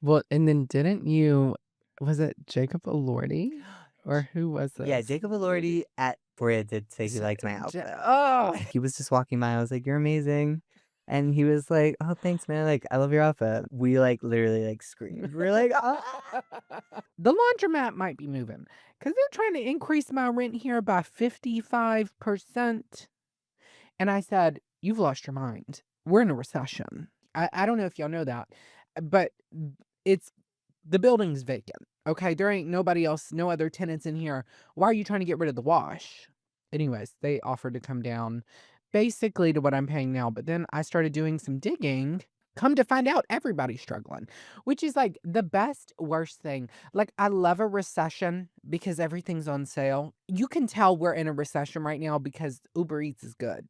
Well, and then didn't you was it Jacob Elordi? Or who was Yeah, this? Jacob Elordi at Brea did say he J liked my J outfit. oh! He was just walking by, I was like, "You're amazing." And he was like, "Oh, thanks, man, like, I love your outfit." We, like, literally, like, screamed. We're like, "Ah!" The laundromat might be moving because 'cause they're trying to increase my rent here by 55%. And I said, "You've lost your mind. We're in a recession." I don't know if y'all know that, but it's the building's vacant, okay? There ain't nobody else, no other tenants in here. Why are you trying to get rid of the wash? Anyways, they offered to come down basically to what I'm paying now, but then I started doing some digging. Come to find out everybody's struggling, which is like the best worst thing. Like I love a recession because everything's on sale. You can tell we're in a recession right now because Uber Eats is good.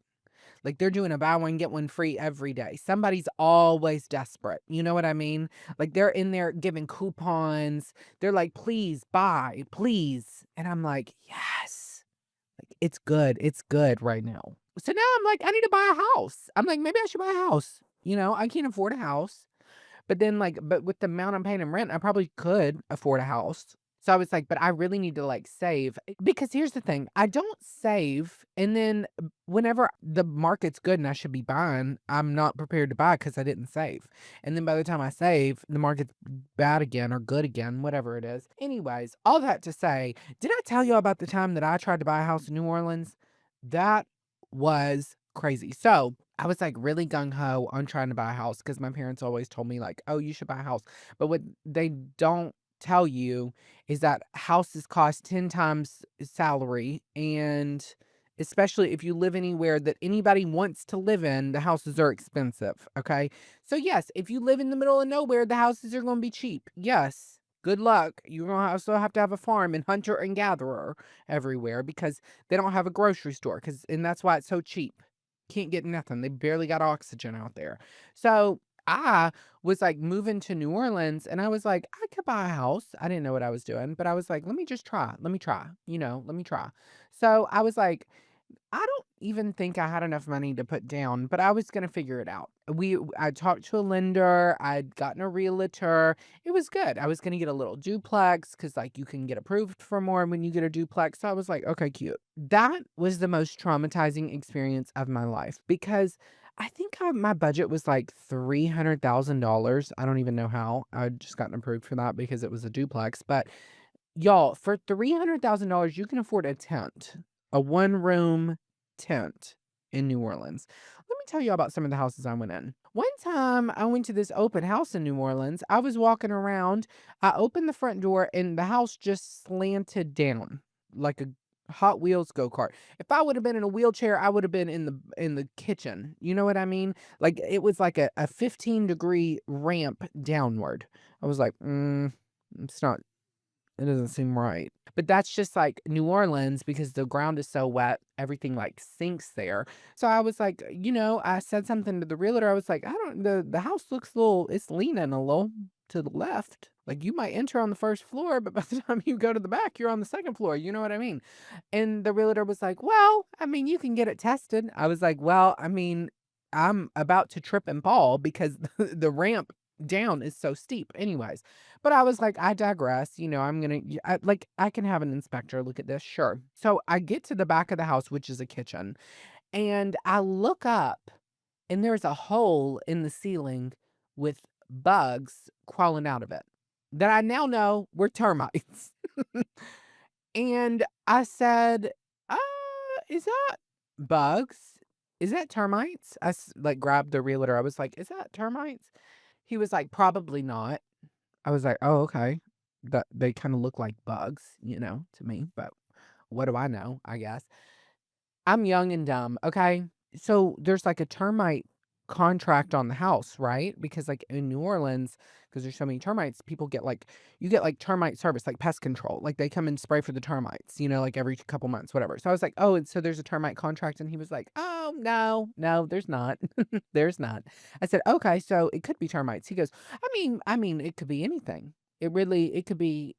Like, they're doing a buy one, get one free every day. Somebody's always desperate, you know what I mean? Like, they're in there giving coupons. They're like, "Please buy, please." And I'm like, "Yes." Like, it's good right now. So now I'm like, I need to buy a house. I'm like, maybe I should buy a house. You know, I can't afford a house. But then, like, but with the amount I'm paying in rent, I probably could afford a house. So I was like, but I really need to like save because here's the thing. I don't save and then whenever the market's good and I should be buying, I'm not prepared to buy because I didn't save. And then by the time I save, the market's bad again or good again, whatever it is. Anyways, all that to say, did I tell you about the time that I tried to buy a house in New Orleans? That was crazy. So I was, like, really gung ho on trying to buy a house because my parents always told me, like, "Oh, you should buy a house." But what they don't tell you is that houses cost 10 times salary, and especially if you live anywhere that anybody wants to live in, the houses are expensive, okay? So, yes, if you live in the middle of nowhere, the houses are gonna be cheap. Yes, good luck. You're gonna also have to have a farm and hunter and gatherer everywhere because they don't have a grocery store. Because and that's why it's so cheap. Can't get nothing. They barely got oxygen out there. So I was like moving to New Orleans and I was like, I could buy a house. I didn't know what I was doing, but I was like, let me just try. Let me try, let me try. So I was like, I don't even think I had enough money to put down, but I was gonna figure it out. I talked to a lender, I'd gotten a realtor. It was good. I was gonna get a little duplex because like you can get approved for more when you get a duplex. So I was like, okay, cute. That was the most traumatizing experience of my life because I think my budget was like $300,000. I don't even know how. I'd just gotten approved for that because it was a duplex. But y'all, for $300,000, you can afford a tent, a one-room tent in New Orleans. Let me tell you about some of the houses I went in. One time, I went to this open house in New Orleans. I was walking around. I opened the front door, and the house just slanted down like a Hot Wheels go-kart. If I would have been in a wheelchair, I would have been in the kitchen. You know what I mean? Like it was like a 15-degree ramp downward. I was like, it's not it doesn't seem right. But that's just like New Orleans because the ground is so wet, everything like sinks there. So I was like, I said something to the realtor. I was like, I don't the house looks a little it's leaning a little to the left. Like you might enter on the first floor, but by the time you go to the back, you're on the second floor. You know what I mean? And the realtor was like, well, I mean, you can get it tested. I was like, well, I mean, I'm about to trip and fall because the ramp down is so steep anyways. But I was like, I digress. I'm gonna I can have an inspector look at this, sure. So I get to the back of the house, which is a kitchen, and I look up, and there's a hole in the ceiling with bugs crawling out of it that I now know were termites. And I said, is that bugs? Is that termites?" Like, grabbed the realtor. I was like, "Is that termites?" He was like, "Probably not." I was like, "Oh, okay." That they kinda look like bugs, to me, but what do I know, I guess. I'm young and dumb, okay? So, there's, like, a termite contract on the house, right? Because, like, in New Orleans, because there's so many termites, people get, like you get, like, termite service, like pest control. Like, they come and spray for the termites, like, every couple months, whatever. So, I was like, "Oh, and so there's a termite contract?" And he was like, "Oh, no, no, there's not. There's not." I said, "Okay, so it could be termites." He goes, "I mean, it could be anything." It could be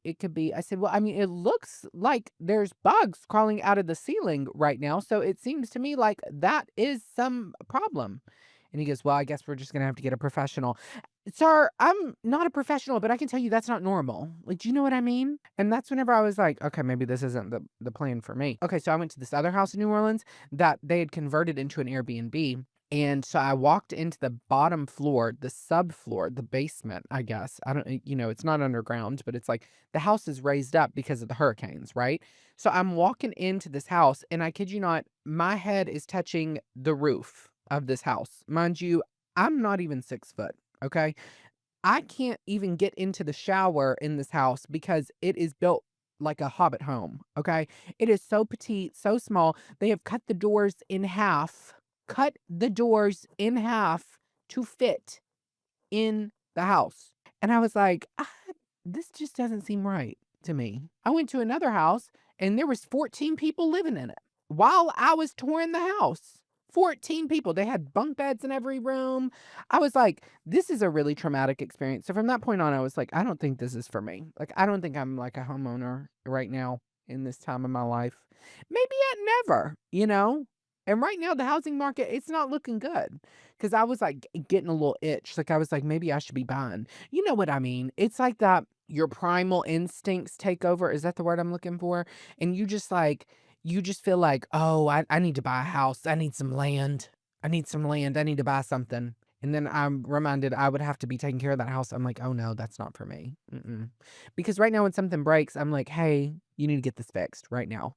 I said, "Well, I mean, it looks like there's bugs crawling out of the ceiling right now, so it seems to me like that is some problem." And he goes, "Well, I guess we're just gonna have to get a professional." Sir, I'm not a professional, but I can tell you that's not normal. Like, do you know what I mean? And that's whenever I was like, okay, maybe this isn't the plan for me. Okay, so I went to this other house in New Orleans that they had converted into an Airbnb. And so I walked into the bottom floor, the subfloor, the basement, I guess. I don't, it's not underground, but it's like the house is raised up because of the hurricanes, right? So I'm walking into this house, and I kid you not, my head is touching the roof of this house. Mind you, I'm not even 6 foot. Okay. I can't even get into the shower in this house because it is built like a hobbit home. Okay. It is so petite, so small. They have cut the doors in half to fit in the house. And I was like, this just doesn't seem right to me. I went to another house and there was 14 people living in it while I was touring the house. 14 people. They had bunk beds in every room. I was like, this is a really traumatic experience. So from that point on, I was like, I don't think this is for me. Like, I don't think I'm like a homeowner right now in this time of my life. Maybe at never. And right now, the housing market, it's not looking good. Cause I was like getting a little itch. Like, I was like, maybe I should be buying. You know what I mean? It's like that your primal instincts take over. Is that the word I'm looking for? And you just feel like, oh, I need to buy a house. I need some land. I need some land. I need to buy something. And then I'm reminded I would have to be taking care of that house. I'm like, oh no, that's not for me. Mm-mm. Because right now, when something breaks, I'm like, hey, you need to get this fixed right now.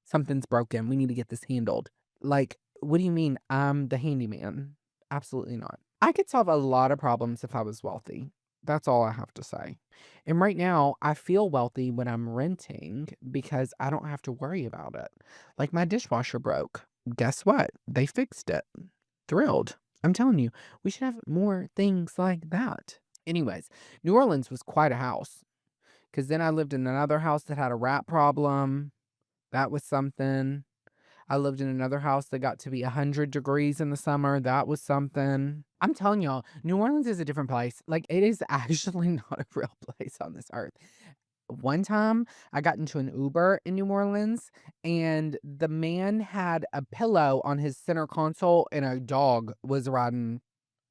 Something's broken. We need to get this handled. Like, what do you mean I'm the handyman? Absolutely not. I could solve a lot of problems if I was wealthy. That's all I have to say. And right now, I feel wealthy when I'm renting because I don't have to worry about it. Like my dishwasher broke. Guess what? They fixed it. Thrilled. I'm telling you, we should have more things like that. Anyways, New Orleans was quite a house because then I lived in another house that had a rat problem. That was something. I lived in another house that got to be 100 degrees in the summer. That was something. I'm telling y'all, New Orleans is a different place. Like, it is actually not a real place on this earth. One time, I got into an Uber in New Orleans, and the man had a pillow on his center console, and a dog was riding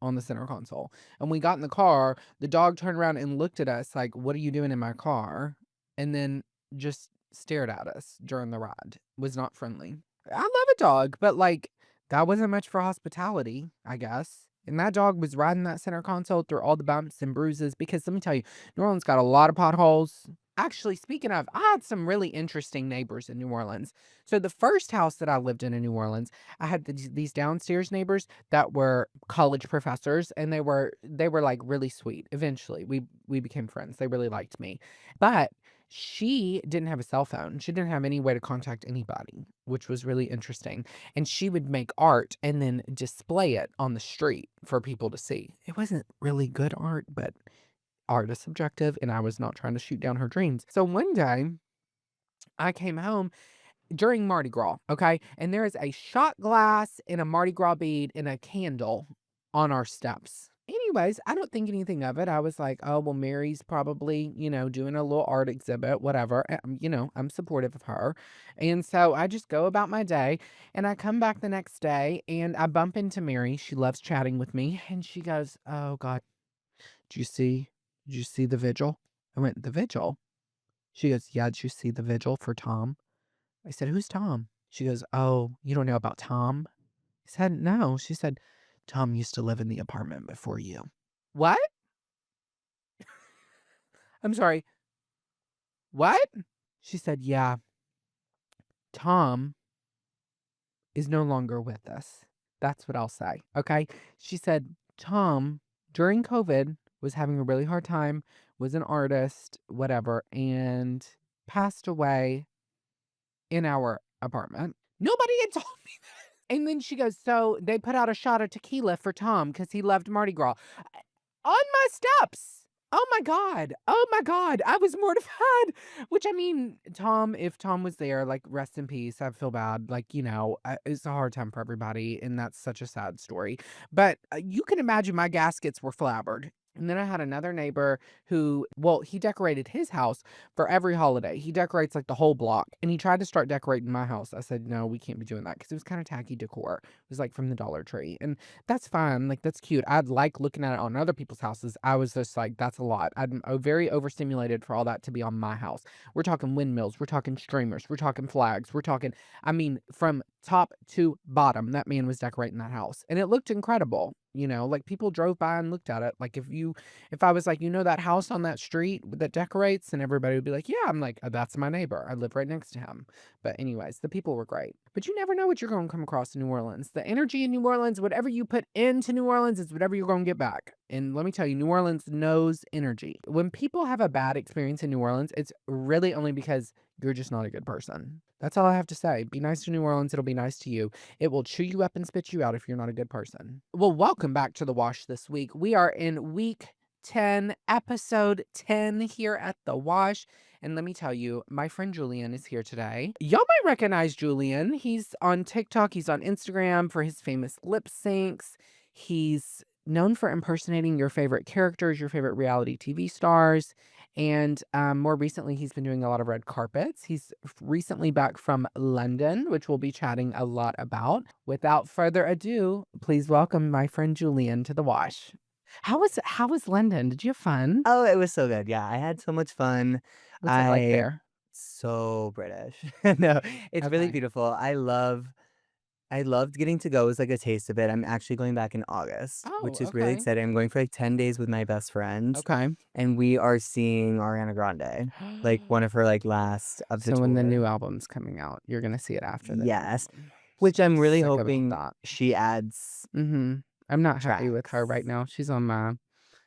on the center console. And we got in the car, the dog turned around and looked at us like, "What are you doing in my car?" And then just stared at us during the ride. Was not friendly. I love a dog, but like that wasn't much for hospitality, I guess. And that dog was riding that center console through all the bumps and bruises because let me tell you, New Orleans got a lot of potholes. Actually, speaking of, I had some really interesting neighbors in New Orleans. So the first house that I lived in New Orleans, I had these downstairs neighbors that were college professors, and they were like really sweet. Eventually, we became friends. They really liked me. But she didn't have a cell phone. She didn't have any way to contact anybody, which was really interesting. And she would make art and then display it on the street for people to see. It wasn't really good art, but art is subjective, and I was not trying to shoot down her dreams. So one day, I came home during Mardi Gras, okay? And there is a shot glass and a Mardi Gras bead and a candle on our steps. Anyways, I don't think anything of it. I was like, oh, well, Mary's probably, doing a little art exhibit, whatever. I'm supportive of her. And so I just go about my day, and I come back the next day and I bump into Mary. She loves chatting with me. And she goes, oh, God, did you see, did you see the vigil? I went, the vigil? She goes, yeah, did you see the vigil for Tom? I said, "Who's Tom?" She goes, "Oh, you don't know about Tom?" I said, "No." She said, "Tom used to live in the apartment before you." "What?" I'm sorry, "What?" She said, "Yeah, Tom is no longer with us." That's what I'll say, okay? She said, "Tom, during COVID, was having a really hard time, was an artist, whatever, and passed away in our apartment." Nobody had told me. And then she goes, "So they put out a shot of tequila for Tom because he loved Mardi Gras." On my steps! Oh my god. Oh my god. I was mortified. Which, I mean, Tom, if Tom was there, like, rest in peace. I feel bad. Like, it's a hard time for everybody, and that's such a sad story. But you can imagine my gaskets were flabbered. And then I had another neighbor who, well, he decorated his house for every holiday. He decorates like the whole block. And he tried to start decorating my house. I said, no, we can't be doing that because it was kind of tacky decor. It was like from the Dollar Tree. And that's fine. Like, that's cute. I'd like looking at it on other people's houses. I was just like, that's a lot. I'm very overstimulated for all that to be on my house. We're talking windmills. We're talking streamers. We're talking flags. We're talking, I mean, from top to bottom, that man was decorating that house. And it looked incredible. You know, like people drove by and looked at it. Like if I was like, that house on that street that decorates, and everybody would be like, yeah, I'm like, that's my neighbor. I live right next to him. But anyways, the people were great. But you never know what you're going to come across in New Orleans. The energy in New Orleans, whatever you put into New Orleans is whatever you're going to get back. And let me tell you, New Orleans knows energy. When people have a bad experience in New Orleans, it's really only because you're just not a good person. That's all I have to say. Be nice to New Orleans. It'll be nice to you. It will chew you up and spit you out if you're not a good person. Well, welcome back to The Wash this week. We are in week 10, episode 10 here at The Wash. And let me tell you, my friend Julian is here today. Y'all might recognize Julian. He's on TikTok. He's on Instagram for his famous lip syncs. He's known for impersonating your favorite characters, your favorite reality TV stars. And more recently, he's been doing a lot of red carpets. He's recently back from London, which we'll be chatting a lot about. Without further ado, please welcome my friend Julian to The Wash. How was London? Did you have fun? Oh, it was so good. Yeah, I had so much fun. What's it like I there? so British. No, it's really Okay. beautiful. I loved getting to go. It was like a taste of it. I'm actually going back in August, Oh, which is really okay. exciting. I'm going for like 10 days with my best friend, Okay. and we are seeing Ariana Grande, like one of her like last of the So when the tour. new album's coming out, you're gonna see it after the new Yes, album. which I'm really Sick about hoping that. she adds I'm not happy with her right tracks. now. She's on my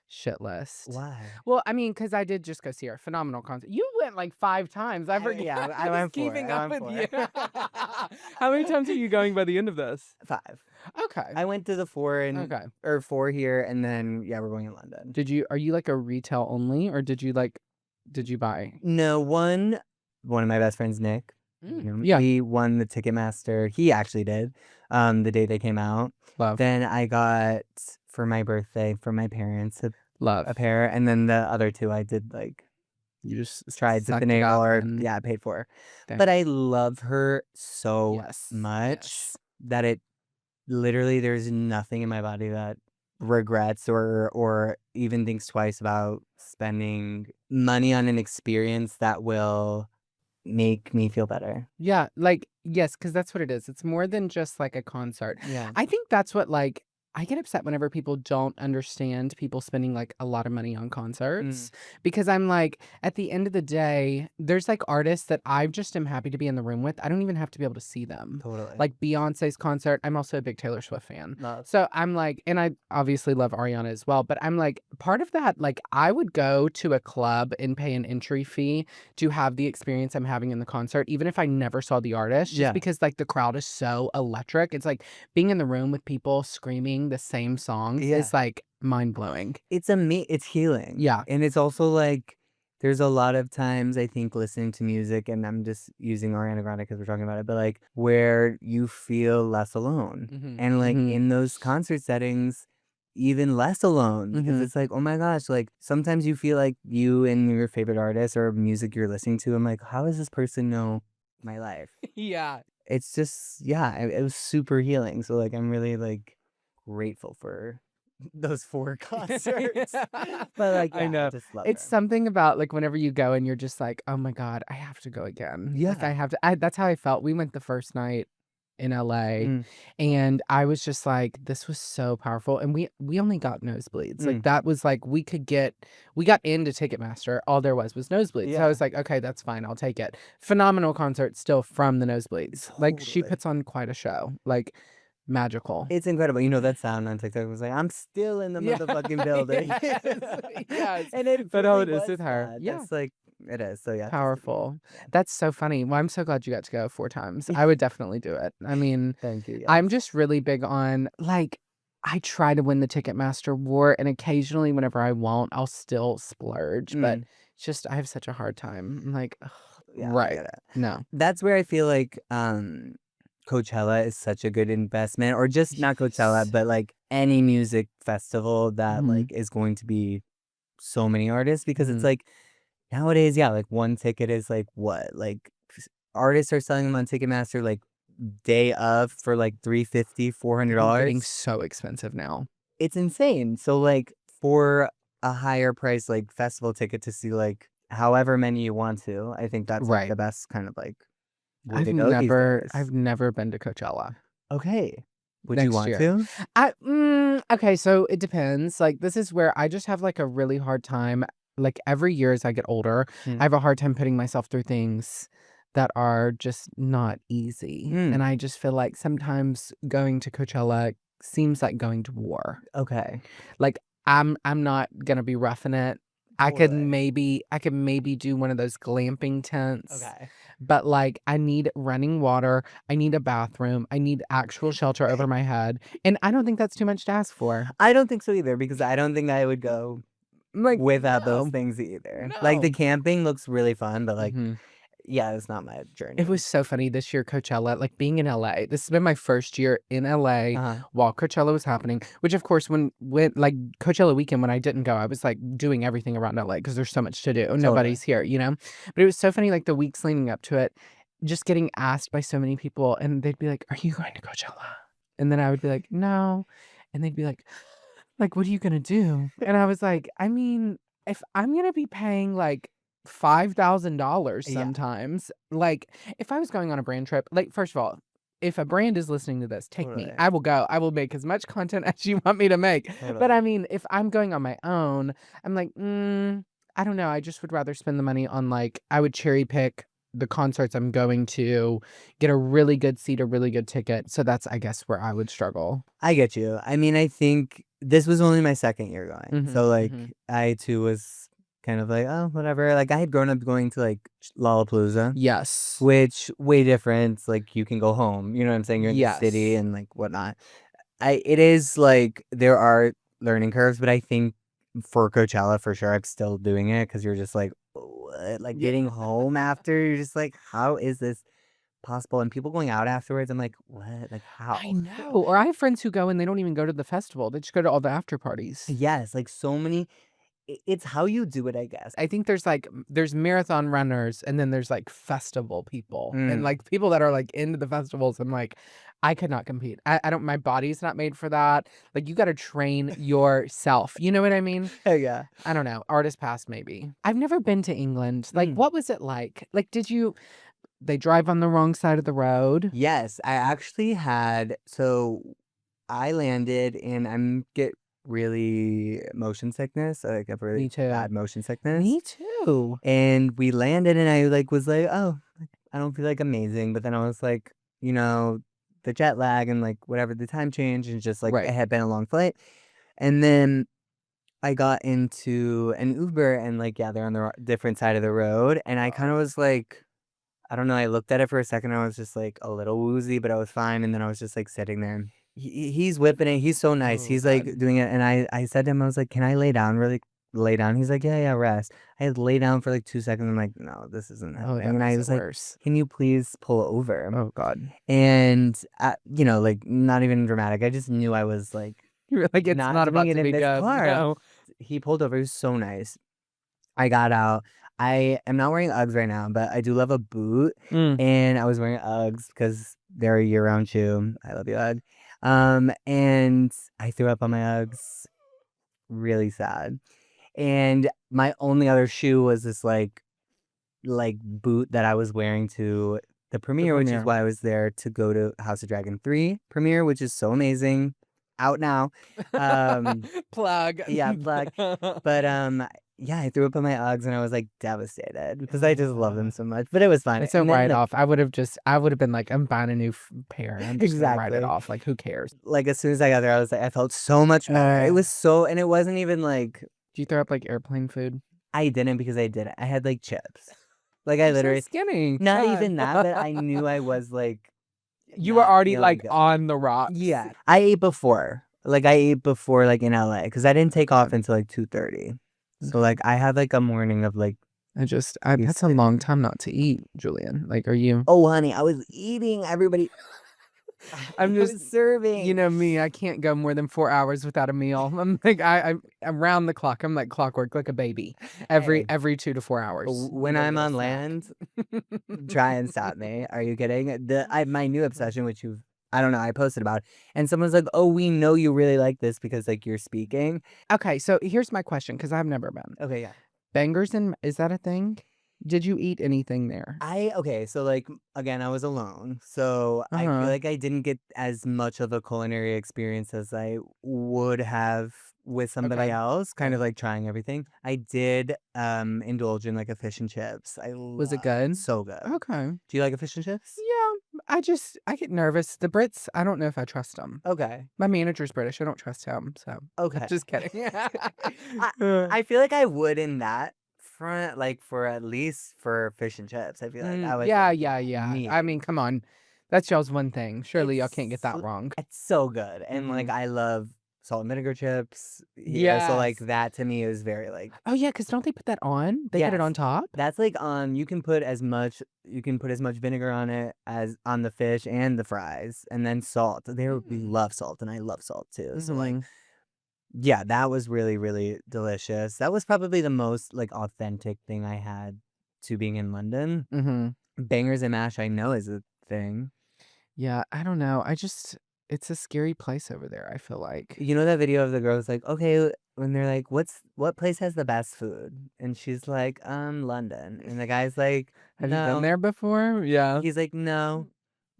shit list. Why? Well, I mean, because I did just go see her. Phenomenal concert. You went like 5 times. I forget. Yeah, I I was went for it. keeping I up went with for you. it. How many times are you going by the end of this? 5. Okay. I went to the 4 and Okay. or 4 here, and then yeah, we're going in London. Are you like a retail only, or did you buy? No, one of my best friends, Nick, Yeah. he won the Ticketmaster. He actually did, the day they came out. Love. Then I got for my birthday from my parents a Love. pair, and then the other 2 I did like You just tried to sucked it finagle up or and yeah, paid for. Dang. But I love her so Yes. much Yes. that it literally there's nothing in my body that regrets or even thinks twice about spending money on an experience that will make me feel better. Yeah, like, yes, because that's what it is. It's more than just like a concert. Yeah. I think that's what like I get upset whenever people don't understand people spending like a lot of money on concerts because I'm like, at the end of the day, there's like artists that I just am happy to be in the room with. I don't even have to be able to see them. Totally. Like Beyonce's concert, I'm also a big Taylor Swift fan. Love. So I'm like, and I obviously love Ariana as well, but I'm like, part of that, like, I would go to a club and pay an entry fee to have the experience I'm having in the concert, even if I never saw the artist, just Yeah. because like the crowd is so electric. It's like being in the room with people screaming the same songs Yeah. is like mind blowing. It's healing. Yeah. And it's also like there's a lot of times I think listening to music, and I'm just using Ariana Grande because we're talking about it, but like where you feel less alone. And like in those concert settings, even less alone because it's like, oh my gosh, like sometimes you feel like you and your favorite artist or music you're listening to, I'm like, how does this person know my life? Yeah. It's just, yeah, it was super healing. So like, I'm really like grateful for those 4 concerts. But like, I yeah, I know. just love It's her. something about like whenever you go and you're just like, oh my God, I have to go again. Like I Yeah. have to. That's how I felt. We went the first night in LA Mm, and I was just like, this was so powerful. And we only got nosebleeds. Like mm, that was like we got into Ticketmaster. All there was nosebleeds. So I yeah, was like, okay, that's fine. I'll take it. Phenomenal concert still from the nosebleeds. Like she totally. puts on quite a show. Like magical. It's incredible. You know that sound on TikTok was like, I'm still in the Yeah. motherfucking building. Yes. Yes. And it But how really it is was with her. that. Yeah. That's like, it is. So yeah, just Powerful. yeah. That's so funny. Well, I'm so glad you got to go 4 times. I would definitely do it. I mean, Thank you. I'm Yes. just really big on like I try to win the Ticketmaster war, and occasionally whenever I won't, I'll still splurge. But it's just I have such a hard time. I'm like, ugh, Yeah, I right. get it. No. That's where I feel like Coachella is such a good investment, or just not Coachella, but like any music festival that like is going to be so many artists, because it's like nowadays, yeah, like one ticket is like what? Like artists are selling them on Ticketmaster like day of for like $350, Getting $400. so expensive now. It's insane. So like for a higher price like festival ticket to see like however many you want to, I think that's like Right. the best kind of like way to go these days. I've never been to Coachella. Okay. Would you Next want year. to? Okay, so it depends. Like, this is where I just have like a really hard time. Like, every year as I get older, I have a hard time putting myself through things that are just not easy. And I just feel like sometimes going to Coachella seems like going to war. Okay. Like, I'm not gonna be roughing it. I could maybe do one of those glamping tents. Okay. But like, I need running water, I need a bathroom, I need actual shelter over my head, and I don't think that's too much to ask for. I don't think so either, because I don't think I would go Like, without those no, things either. Like the no. camping looks really fun, but like, yeah, it's not my journey. It was so funny this year, Coachella, like being in LA. This has been my first year in LA while Coachella was happening, which of course when like Coachella weekend when I didn't go, I was like doing everything around LA because there's so much to do. Nobody's here, you know? But it was so funny, like the weeks leading up to it, just getting asked by so many people, and they'd be like, "Are you going to Coachella?" And then I would be like, "No." And they'd be like, "What are you gonna do?" And I was like, I mean, if I'm gonna be paying like $5,000 Yeah. sometimes, like if I was going on a brand trip, like first of all, if a brand is listening to this, take me. Totally. I will go. I will make as much content as you want me to make. But Totally. I mean, if I'm going on my own, I'm like, I don't know. I just would rather spend the money on like I would cherry pick the concerts I'm going to, get a really good seat, a really good ticket. So that's, I guess, where I would struggle. I get you. I mean, I think this was only my second year going. So like I too was kind of like, oh, whatever. Like I had grown up going to like Lollapalooza. Yes. Which way different. Like you can go home. You know what I'm saying? You're in the city Yes. and like whatnot. It is like there are learning curves, but I think for Coachella for sure I'm still doing it, because you're just like, what? Like getting home after, you're just like, how is this possible? And people going out afterwards, I'm like, what? Like I how? know. Or I have friends who go and they don't even go to the festival. They just go to all the after parties. Yes, like so many. It's how you do it, I guess. I think there's like there's marathon runners and then there's like festival people and like people that are like into the festivals. I'm like, I could not compete. I don't, my body's not made for that. Like you got to train yourself. You know what I mean? Oh yeah. I don't know. Artist Pass maybe. I've never been to England. Like what was it like? Like they drive on the wrong side of the road? Yes, I actually had, so I landed and I'm get really motion sickness. Like I have really Me too. bad motion sickness. Me too. And we landed and I like was like, oh, I don't feel like amazing. But then I was like, you know, the jet lag and like whatever, the time change, and just like it had been a long flight. And then I got into an Uber and like, yeah, they're on the different side of the road. And I kind of was like, I don't know. I looked at it for a second. I was just like a little woozy, but I was fine. And then I was just like sitting there. He's whipping it. He's so nice. Oh, He's God. like doing it. And I said to him, I was like, can I lay down really? Lay down. He's like, yeah, rest. I had lay down for like 2 seconds. I'm like, no, this isn't Oh, happening. And I was like, can you please pull over? oh God. And you know, like not even dramatic. I just knew I was like, You were like, it's not about doing to it be in this done. car. No. He pulled over. He was so nice. I got out. I am not wearing Uggs right now, but I do love a boot. And I was wearing Uggs because they're a year-round shoe. I love you, Ugg. And I threw up on my Uggs. Really sad. And my only other shoe was this like boot that I was wearing to the premiere, which is why I was there to go to House of Dragon 3 premiere, which is so amazing. Out now. Plug. Yeah, plug. But yeah, I threw up on my Uggs and I was like devastated because I just love them so much. But it was fine. It's a write off. I would have been like, I'm buying a new pair. I'm just gonna write it off. Like, who cares? Like as soon as I got there, I was like, I felt so much better. It was so, and it wasn't even like. Do you throw up like airplane food? I didn't, because I didn't. I had like chips. Like I literally so skinny. Not even that, but I knew I was like. You were already like on the rocks. Yeah, I ate before. Like I ate before, like in LA, because I didn't take off until like 2:30. So like I had like a morning of like. That's a long time not to eat, Julian. Like, are you? Oh, honey, I was eating. Everybody. I'm I just, was serving. you know me, I can't go more than 4 hours without a meal. I'm like, I'm round the clock. I'm like clockwork, like a baby. Hey, Every 2 to 4 hours. when Need a I'm little on snack. land, try and stop me. Are you kidding? My new obsession, which I don't know, I posted about, and someone's like, "Oh, we know you really like this because like you're speaking." Okay, so here's my question, because I've never been. Okay, yeah. Bangers and is that a thing? Did you eat anything there? Okay, so like again, I was alone, so I feel Uh-huh. like I didn't get as much of a culinary experience as I would have with somebody Okay. else, kind Okay. of like trying everything. I did indulge in like a fish and chips. I Was it love good? so good. Okay. Do you like a fish and chips? Yeah, I get nervous. The Brits, I don't know if I trust them. Okay. My manager's British. I don't trust him, so Okay. just kidding. I I feel like I would in that front, like for at least for fish and chips. I feel like I would Yeah, say yeah, yeah. I maybe. mean, come on. That's y'all's one thing. Surely y'all can't get It's that wrong. it's so good, and, like, Mhm. I love salt and vinegar chips here, so, like, Yes. that to me is very, like Oh, yeah, because don't they put that on? They put it yes. on top? That's, like, you can put as much vinegar on it as on the fish and the fries, and then salt. We Mm. love salt, and I love salt too, so, like, Mhm. yeah, that was really, really delicious. That was probably the most, like, authentic thing I had to being in London. Mhm. Bangers and mash I know is a thing. Yeah, I don't know. It's a scary place over there, I feel like. You know that video of the girl's like, "Okay," when they're like, what place has the best food?" And she's like, London." And the guy's like, Have you been "No." there before? Yeah. He's like, "No,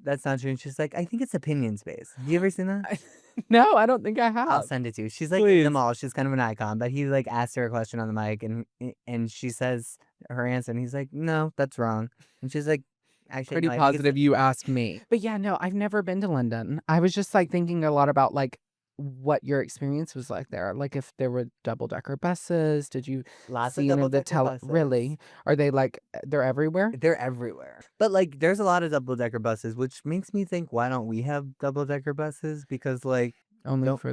that's not true." And she's like, "I think it's opinion space." Have you ever seen that? I No, I don't think I I'll have. send it to you. She's like in the Please. mall. She's kind of an icon, but he like asked her a question on the mic, and she says her answer, and he's like, "No, that's wrong." And she's like, "Actually, Pretty no, I think it's." positive you asked me. But yeah, no, I've never been to London. I was just like thinking a lot about like what your experience was like there. Like if there were double-decker buses, did you Lots of see any of the double-decker buses. really? Are they like they're everywhere? They're everywhere. But, like, there's a lot of double-decker buses, which makes me think, why don't we have double-decker buses? Because, like, Only don't for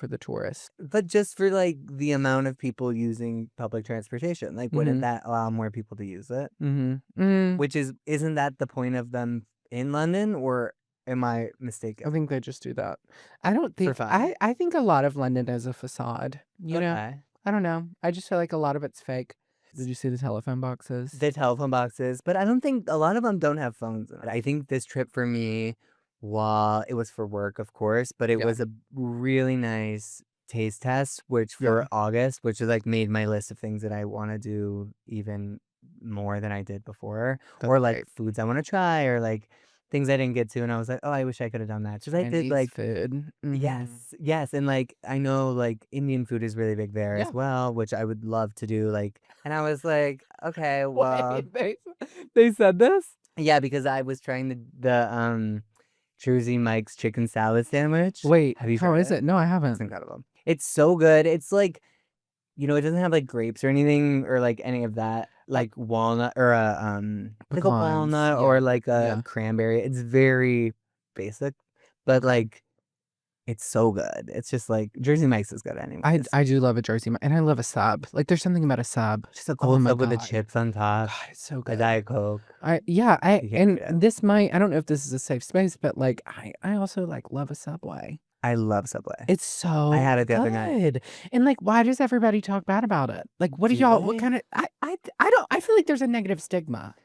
the tourists. but just for, like, the amount of people using public transportation, like, wouldn't Mhm. that allow more people to use it? Mhm. Mm. Which isn't that the point of them in London, or am I I mistaken? think they just do that. I don't For think fun. I think a lot of London is a facade, you know? Okay. I don't know. I just feel like a lot of it's fake. Did you see the telephone boxes? The telephone boxes, but I don't think a lot of them don't have phones in it. I think this trip for me, while it was for work, of course, but it Yeah. was a really nice taste test, which Yeah. for August, which is like made my list of things that I want to do even more than I did before, That's or like great. foods I want to try, or like things I didn't get to, and I was like, oh, I wish I could have done that. Because I did Chinese like food. Mhm. yes, yes, and, like, I know, like, Indian food is really big there as Yeah. well, which I would love to do, like and I was like, "Okay, well." Wait, they said this? Yeah, because I was trying Jersey Mike's chicken salad sandwich. Wait, Have you how tried is it? it? No, I It's haven't. incredible. It's so good. It's like, it doesn't have, like, grapes or anything or, like, any of that, Uh, like, walnut or like a pecans. walnut or, Yeah. like, a Yeah. cranberry. It's very basic, but, Okay. like, it's so good. It's just, like Jersey Mike's is good anyways. I do love a Jersey and I love a sub. Like there's something about a sub. Just a Oh cold my sub with the god. chips on top, God, it's so a good. Diet Coke. You can't And beat it. this might I don't know if this is a safe space, but like I also like love a Subway. I love Subway. It's I so had it the other night. good. And like why does everybody talk bad about it? Like what do Do y'all what they? kind of I don't I feel like there's a negative stigma.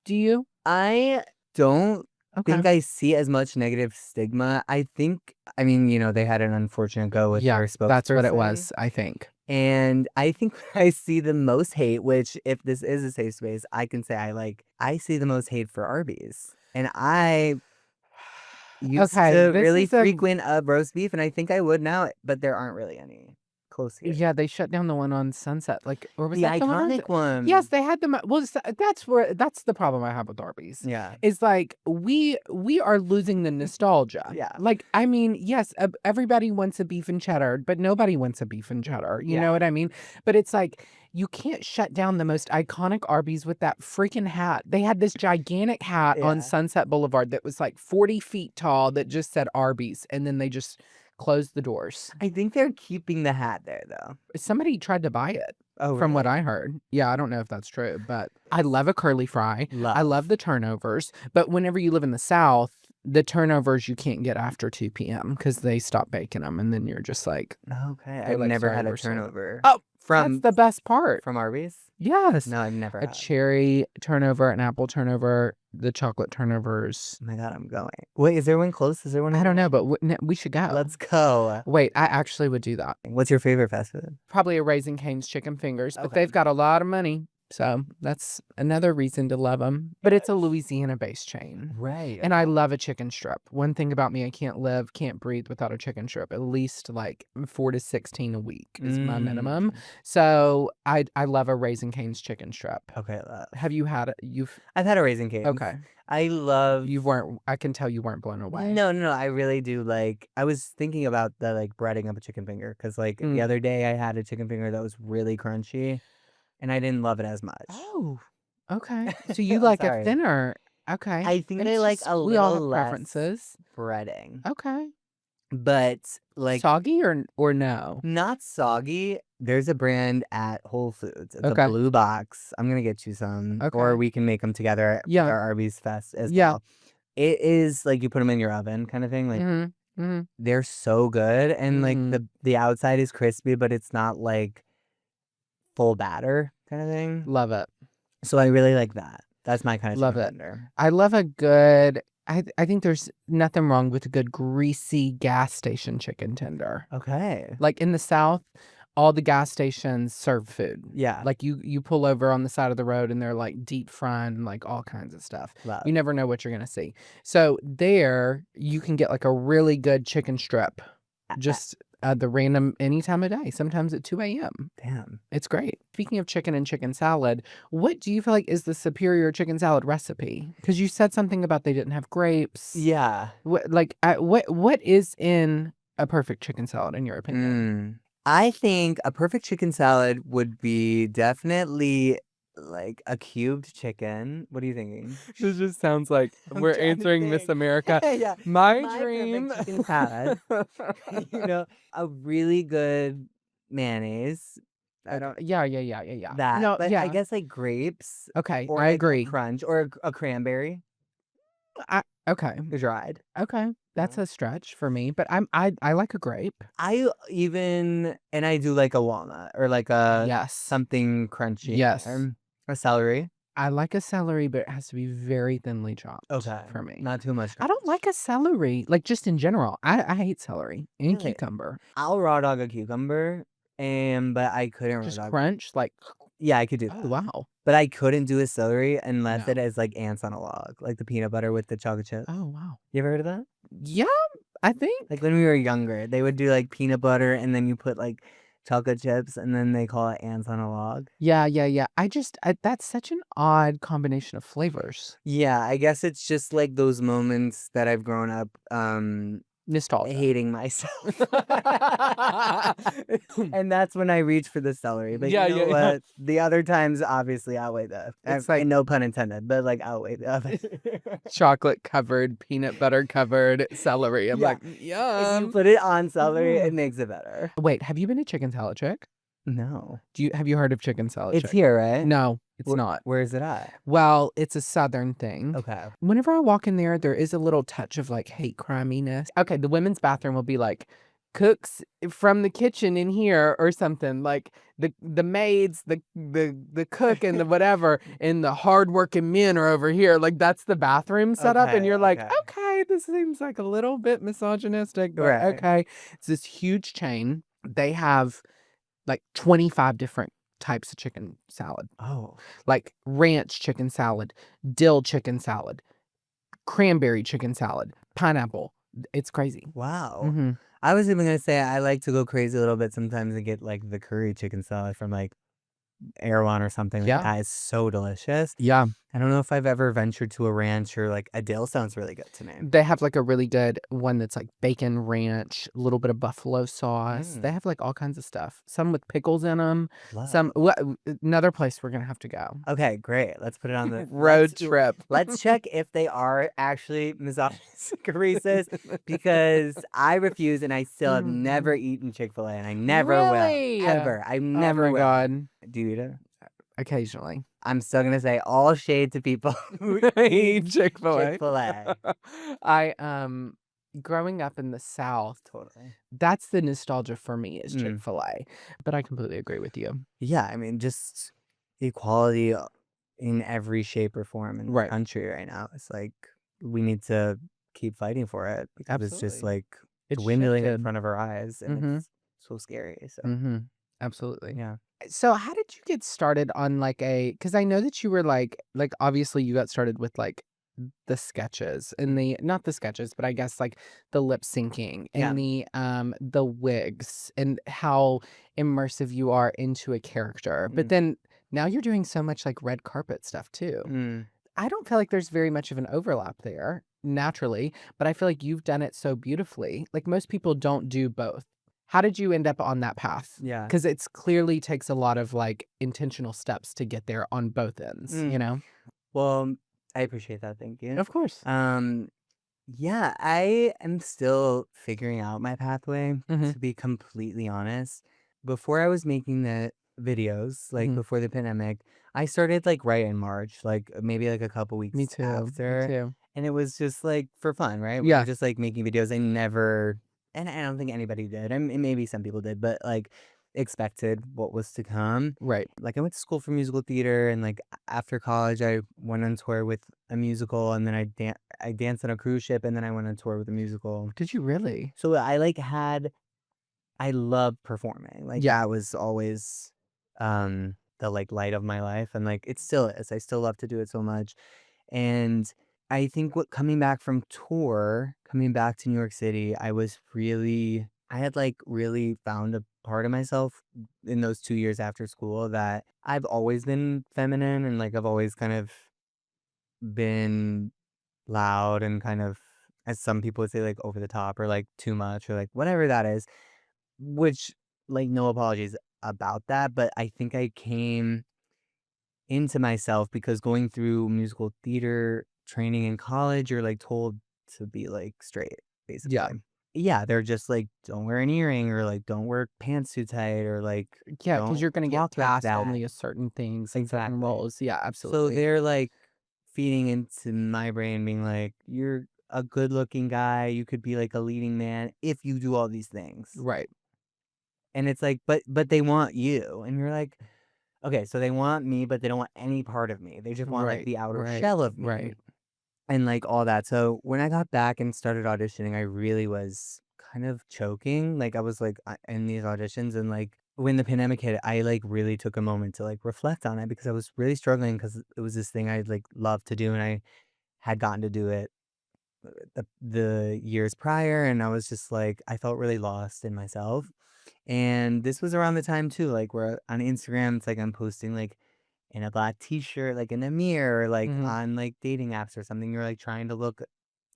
Do you? I don't Okay. think I see as much negative stigma. I mean, they had an unfortunate go with Yeah, their that's what it spokesperson. was, I think. And I think I see the most hate, which if this is a safe space, I can say I see the most hate for Arby's. And I used Okay, to this really is a frequent a roast beef, and I think I would now, but there aren't really any close here. yeah, they shut down the one on Sunset, like or was The that the one on iconic Yes, one. they had them well, that's the problem I have with Arby's, Yeah. is, like, we are losing the nostalgia. Yeah. Like, I mean, yes, everybody wants a beef and cheddar, but nobody wants a beef and cheddar, you know Yeah. what I mean? But it's like, you can't shut down the most iconic Arby's with that freaking hat. They had this gigantic hat on Yeah. Sunset Boulevard that was, like, 40 feet tall that just said Arby's, and then they just closed the doors. I think they're keeping the hat there, though. Somebody tried to buy it, Oh, from what really? I heard. Yeah, I don't know if that's true, but I love a curly fry. I Love. love the turnovers, but whenever you live in the South, the turnovers you can't get after 2 p.m. because they stop baking them, and then you're just like, Okay, they're I've like, never "Sorry, had a we're sold out." turnover. Oh, that's From the best part. from Arby's? Yes. No, I've never A had. cherry turnover, an apple turnover, the chocolate turnovers. Oh my God, I'm going. Wait, is there one close? Is there one? I don't know, but we should go. Let's go. Wait, I actually would do that. What's your favorite fast food? Probably a Raising Cane's chicken fingers, but Okay. they've got a lot of money. So that's another reason to love them. But it's a Louisiana-based chain. Right. And I love a chicken strip. One thing about me, I can't breathe without a chicken strip. At least like 4 to 16 a week is my minimum. So I love a Raising Cane's chicken strip. Okay, love. Have you had it? I've had a Raising Cane's. Okay. I love. I can tell you weren't blown away. No, I really do like. I was thinking about the like breading of a chicken finger because like the other day I had a chicken finger that was really crunchy, and I didn't love it as much. Oh, okay. So you like a Sorry. thinner. Okay. I think And I it's like just- a we all little have less preferences. breading, Okay. but like Soggy or no? not soggy. There's a brand at Whole Foods. It's Okay. a blue box. I'm gonna get you some, or Okay. we can make them together Yeah. at our Arby's Fest as Yeah. well. It is like you put them in your oven kind of thing. Like Mm-hmm. they're so good, and like Mhm. the outside is crispy, but it's not like full batter kind of thing. Love it. So I really like that. That's my kind of Love chicken it. tender. I love a good. I think there's nothing wrong with a good greasy gas station chicken tender. Okay. Like in the South, all the gas stations serve food. Yeah. Like you pull over on the side of the road and they're like deep frying and like all kinds of stuff. Love. You never know what you're gonna see. So there you can get like a really good chicken strip, just the random any time of day. Sometimes at 2 a.m. Damn. It's great. Speaking of chicken and chicken salad, what do you feel like is the superior chicken salad recipe? Because you said something about they didn't have grapes. Yeah. What is in a perfect chicken salad in your opinion? I think a perfect chicken salad would be definitely like a cubed chicken. What are you thinking? This just sounds like I'm we're trying to answering Miss think. America. Yeah. My My dream. perfect chicken salad. A really good mayonnaise. I don't. Yeah. That. No. But Yeah. I guess like grapes. Okay. Or I like agree. a crunch or a cranberry. Okay. Dried. Okay. That's a stretch for me, but I like a grape. I do like a walnut or like a Yes. something crunchy. Yes. A celery. I like a celery, but it has to be very thinly chopped. Okay. For me. Not too much. I don't like a celery, like just in general. I hate celery and Really? cucumber. I'll raw dog a cucumber, but I couldn't raw Just dog. crunch, like. Yeah, I could do Oh that. wow. But I couldn't do a celery unless No. it is like ants on a log, like the peanut butter with the chocolate chip. Oh wow. You ever heard of that? Yeah, I think. Like when we were younger, they would do like peanut butter and then you put like chocolate chips and then they call it ants on a log. Yeah. That's such an odd combination of flavors. Yeah, I guess it's just like those moments that I've grown up Nostalgia. hating myself. And that's when I reach for the celery. But Yeah, you know yeah. what? The other times obviously outweigh the It's like- and no pun intended, but like outweigh the other. Chocolate covered, peanut butter covered celery. I'm Yeah. like, If you yum. put it on celery, it makes it better. Wait, have you been to Chicken Salad Chick? No. Have you heard of Chicken Salad It's Chick? here, right? No, it's not. Where is it at? Well, it's a Southern thing. Okay. Whenever I walk in there is a little touch of like hate criminess. Okay, the women's bathroom will be like cooks from the kitchen in here or something. Like the maids, the cook and the whatever, and the hardworking men are over here. Like that's the bathroom setup, and Okay, you're like, okay. okay, this seems like a little bit misogynistic, but Right. okay. It's this huge chain. They have like 25 different types of chicken salad. Oh. Like ranch chicken salad, dill chicken salad, cranberry chicken salad, pineapple. It's crazy. Wow. Mm-hmm. I was even gonna say I like to go crazy a little bit sometimes and get like the curry chicken salad from like Erewhon or something like Yeah. that. Is so delicious. Yeah. I don't know if I've ever ventured to a ranch or like a dill sounds really good to me. They have like a really good one that's like bacon ranch, a little bit of buffalo sauce. Mm. They have like all kinds of stuff. Some with pickles in them. Love. Another place we're gonna have to go. Okay, great. Let's put it on the Road let's- trip. Let's check if they are actually misogynistic racist because I refuse and I still have never eaten Chick-fil-A and I never Really? will. Ever. I Oh never my will. God. Do you eat it? Occasionally. I'm still gonna say all shade to people who I eat eat Chick-fil-A. Chick-fil-A. I, growing up in the South, Totally. that's the nostalgia for me is Mm. Chick-fil-A, but I completely agree with you. Yeah, I mean, just equality in every shape or form in the Right. country right now. It's like we need to keep fighting for it because it's just Absolutely. like It's dwindling in shifted. front of our eyes and Mhm. it's so scary. So, Mhm. Absolutely. yeah. So how did you get started on like because I know that you were like obviously you got started with like the sketches and not the sketches, but I guess like the lip syncing Yeah. and the wigs and how immersive you are into a character. But Mm. then now you're doing so much like red carpet stuff too. Mm. I don't feel like there's very much of an overlap there naturally, but I feel like you've done it so beautifully. Like most people don't do both. How did you end up on that path? Yeah. Because it's clearly takes a lot of like intentional steps to get there on both ends, you Mm. know? Well, I appreciate that. Thank you. Of course. Um, yeah, I am still figuring out my pathway, Hmm. to be completely honest. Before I was making the videos, like Hmm. before the pandemic, I started like right in March, like maybe like a couple Me weeks too. Me after. too. And it was just like for fun, right? We were Yeah. just like making videos. I never, and I don't think anybody did. I mean, maybe some people did, but like expected what was to come. Right. Like I went to school for musical theater, and like after college, I went on tour with a musical, and then I danced on a cruise ship, and then I went on tour with a musical. Did you really? So I love performing. Like Yeah. that was always the like light of my life, and like it still is. I still love to do it so much. And I think what coming back from tour, coming back to New York City, I had like really found a part of myself in those 2 years after school that I've always been feminine and like I've always kind of been loud and kind of, as some people would say, like over the top or like too much or like whatever that is, which like no apologies about that. But I think I came into myself because going through musical theater training in college, you're like told to be like straight, Yeah. basically. Yeah, they're just like, don't wear an earring or like don't wear pants too tight or like Yeah, because don't you're gonna get walk like cast that. only a certain things and certain Exactly. roles. Yeah, So absolutely. they're like feeding into my brain, being like, you're a good looking guy. You could be like a leading man if you do all these things. Right. And it's like, but they want you. And you're like, okay, so they want me, but they don't want any part of me. They just want like Right. the outer Right. shell of me Right. and like all that. So when I got back and started auditioning, I really was kind of choking. Like I was like in these auditions and like when the pandemic hit, I like really took a moment to like reflect on it because I was really struggling because it was this thing I'd like loved to do and I had gotten to do it the years prior and I was just like I felt really lost in myself. And this was around the time too, like where on Instagram it's like I'm posting like in a black t-shirt, like in a mirror, or like Mhm. on like dating apps or something. You're like trying to look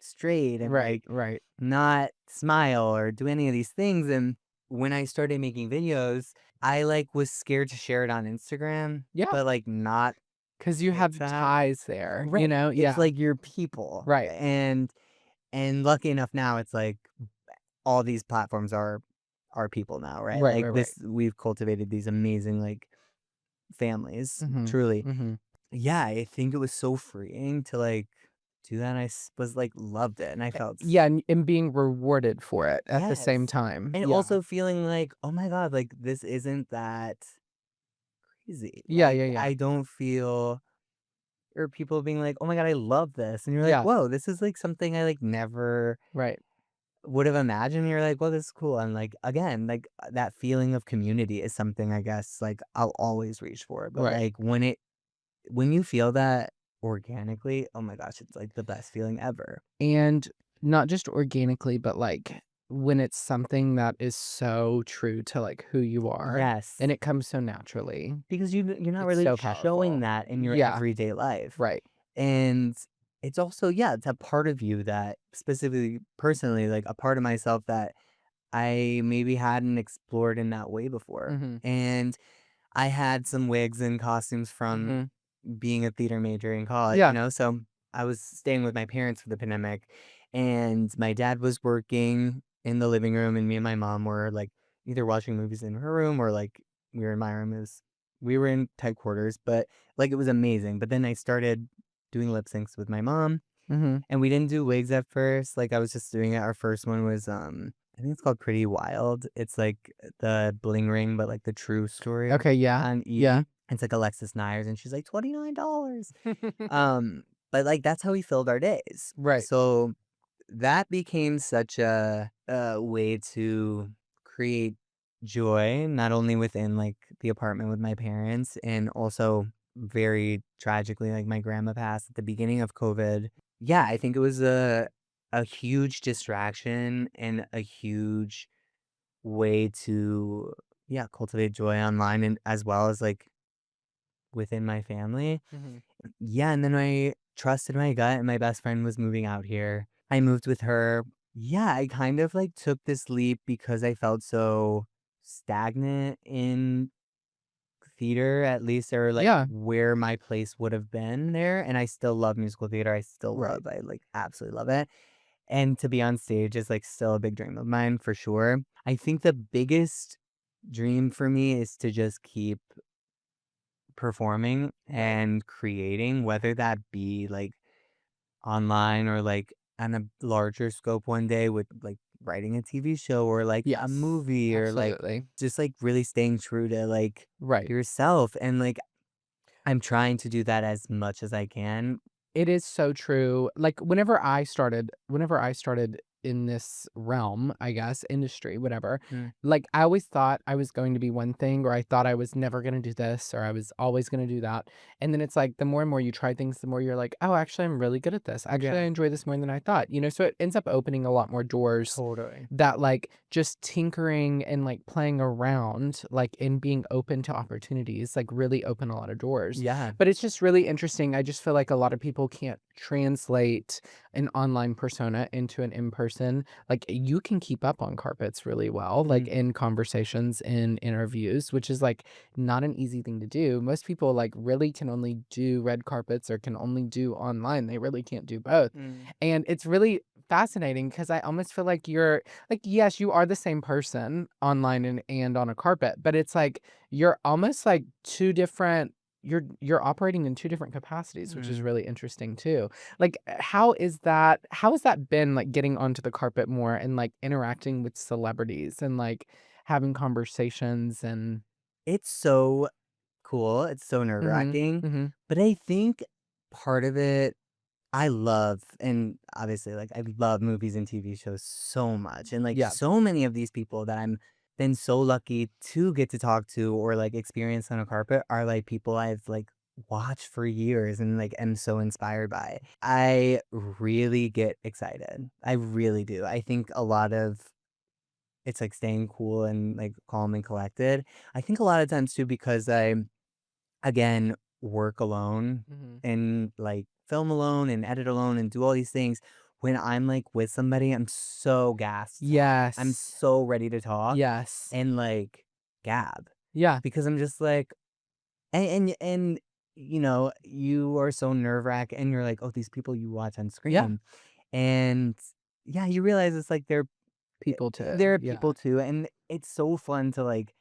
straight and Right, like right. not smile or do any of these things. And when I started making videos, I like was scared to share it on Instagram, Yeah, but like not because you have TikTok. ties there, you Right. know? It's Yeah. like your people. Right. And lucky enough now it's like all these platforms are people now, right? Right, Like right, right. this we've cultivated these amazing like families, Mhm. truly. Mhm. Yeah, I think it was so freeing to like do that. And was like loved it and I felt Yeah, and being rewarded for it at the same yes. time. And Yeah. also feeling like, oh my God, like this isn't that crazy. Yeah, Like yeah, yeah. I don't feel or people being like, oh my God, I love this. And you're like, Yeah, whoa, this is like something I like never right. would have imagined. You're like, well, this is cool. And like again, like that feeling of community is something I guess like I'll always reach for. But Right. like when you feel that organically, oh my gosh, it's like the best feeling ever. And not just organically, but, like, when it's something that is so true to, like, who you are, Yes. and it comes so naturally, Because you're not it's really so showing powerful. that in your Yeah, everyday life. right. And it's also, yeah, it's a part of you that specifically, personally, like a part of myself that I maybe hadn't explored in that way before. Mhm. And I had some wigs and costumes from Mhm. being a theater major in college, Yeah. so I was staying with my parents for the pandemic, and my dad was working in the living room, and me and my mom were, like, either watching movies in her room or, like, we were in my room. It was we were in tight quarters, but like it was amazing. But then I started doing lip syncs with my mom, Mhm. and we didn't do wigs at first. Like I was just doing it. Our first one was I think it's called Pretty Wild. It's like the bling ring, but like the true story Okay, yeah. on Yeah. E. It's like Alexis Nyers, and she's like $29. Um, but like that's how we filled our days. Right. So that became such a way to create joy, not only within like the apartment with my parents, and also very tragically, like my grandma passed at the beginning of COVID. Yeah, I think it was a huge distraction and a huge way to yeah cultivate joy online and as well as like within my family. Mhm. Yeah, and then I trusted my gut and my best friend was moving out here. I moved with her. Yeah, I kind of like took this leap because I felt so stagnant in theater, at least, or like Yeah. where my place would have been there. And I still love musical theater. Right. I like absolutely love it. And to be on stage is like still a big dream of mine for sure. I think the biggest dream for me is to just keep performing Right. and creating, whether that be like online or like on a larger scope one day with like writing a TV show or like a Yes. movie or like Absolutely. just like really staying true to like Right. yourself. And like I'm trying to do that as much as I can. It is so true. Like, whenever I started in this realm, I guess, industry, whatever, Mm, like, I always thought I was going to be one thing, or I thought I was never gonna do this, or I was always gonna do that. And then it's like the more and more you try things, the more you're like, "Oh, actually, I'm really good at this. Actually, I yeah, enjoy this more than I thought." So it ends up opening a lot more doors totally. that, like, just tinkering and, like, playing around, like, and being open to opportunities, like, really open a lot of doors. Yeah. But it's just really interesting. I just feel like a lot of people can't translate an online persona into an in-person. Like, you can keep up on carpets really well, like Mm, in conversations, in interviews, which is like not an easy thing to do. Most people like really can only do red carpets or can only do online. They really can't do both. mm, And it's really fascinating because I almost feel like you're like, yes, you are the same person online and on a carpet, but it's like you're almost like two different you're operating in two different capacities, which is mm. really interesting too. Like, how has that been, like, getting onto the carpet more and, like, interacting with celebrities and, like, having conversations and It's so cool. It's so nerve Mhm, wracking. mhm. But I think part of it I love and obviously, like, I love movies and TV shows so much, and, like, Yeah, so many of these people that I'm been so lucky to get to talk to or, like, experience on a carpet are, like, people I've, like, watched for years and, like, am so inspired by. I really get excited. I really do. I think a lot of it's, like, staying cool and, like, calm and collected. I think a lot of times too because I again, work alone Mhm. and, like, film alone and edit alone and do all these things. When I'm, like, with somebody, I'm so gassed to talk. I'm Yes. so ready to talk Yes. and, like, gab Yeah. because I'm just like you know, you are so nerve-wracked and you're like, "Oh, these people you watch on Yeah. screen." And, yeah, you realize it's like People to they're yeah. people too, and it's so fun to, like,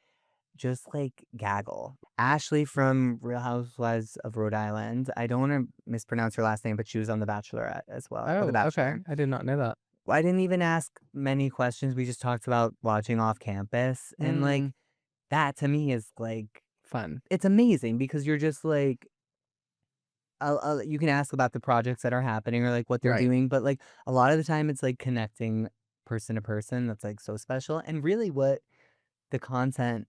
just, like, gaggle. Ashley from Real Housewives of Rhode Island, I don't wanna mispronounce her last name, but she was on The Bachelorette as well or The Oh, okay. Bachelor. I did not know that. Well, I didn't even ask many questions, we just talked about watching off campus, and, Mm, like, that to me is, like fun. it's amazing because you're just, like you can ask about the projects that are happening or, like, what they're Right. doing, but, like, a lot of the time, it's, like, connecting person to person that's, like, so special, and really what the content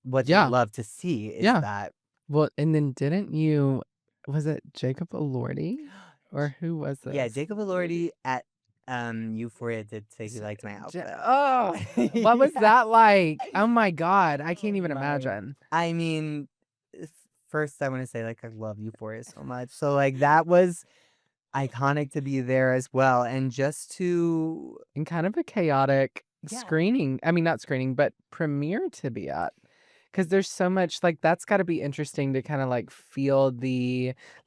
what you Yeah. love to see is Yeah. that Well, and then didn't you was it Jacob Elordi? Or who was yeah, this? Jacob Elordi at, Euphoria did say he liked my outfit. Oh, what was Yeah. that like? Oh my god, I Oh can't even my imagine. I mean, first I wanna say, like, I love Euphoria so much, so, like, that was iconic to be there as well, and just to And kind of a chaotic yeah. screening, I mean, not screening, but premiere to be at. 'Cause there's so much like, that's gotta be interesting to kinda, like, feel